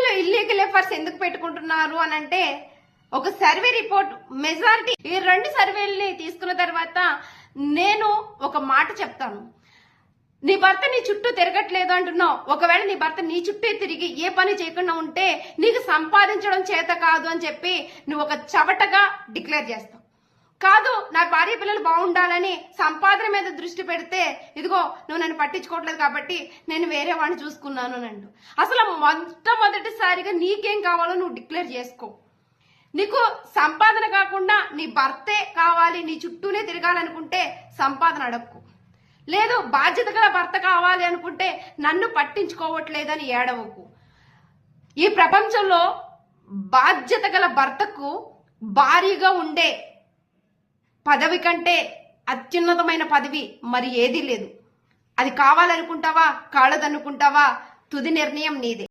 స్త్రీలు illegal affairs ఎందుకు పెట్టుకుంటున్నారు అని అంటే ఒక సర్వే రిపోర్ట్ మెజారిటీ ఈ 2 సర్వేల్ని తీసుకున్న తర్వాత నేను ఒక మాట చెప్తాను. నీ భర్త నీ చుట్టూ తిరగట్లేదు అంటున్నావు. ఒకవేళ నీ భర్త నీ చుట్టూ తిరిగి ఏ పని చేయకుండా ఉంటే నీకు సంపాదించడం చేత కాదు అని చెప్పి నువ్వు ఒక చవటగా డిక్లేర్ చేస్తావు. కాదు, నా భార్య పిల్లలు బాగుండాలని సంపాదన మీద దృష్టి పెడితే ఇదిగో నువ్వు నన్ను పట్టించుకోవట్లేదు కాబట్టి నేను వేరే వాడిని చూసుకున్నాను అని అంటూ అసలు మొట్టమొదటిసారిగా నీకేం కావాలో నువ్వు డిక్లేర్ చేసుకో. నీకు సంపాదన కాకుండా నీ భర్తే కావాలి, నీ చుట్టూనే తిరగాలనుకుంటే సంపాదన అడక్కు. లేదు, బాధ్యత గల భర్త కావాలి అనుకుంటే నన్ను పట్టించుకోవట్లేదని ఏడవకు. ఈ ప్రపంచంలో బాధ్యత గల భర్తకు భారీగా ఉండే పదవి కంటే అత్యున్నతమైన పదవి మరి ఏదీ లేదు. అది కావాలనుకుంటావా, కాళ్ళదనుకుంటావా, తుది నిర్ణయం నీదే.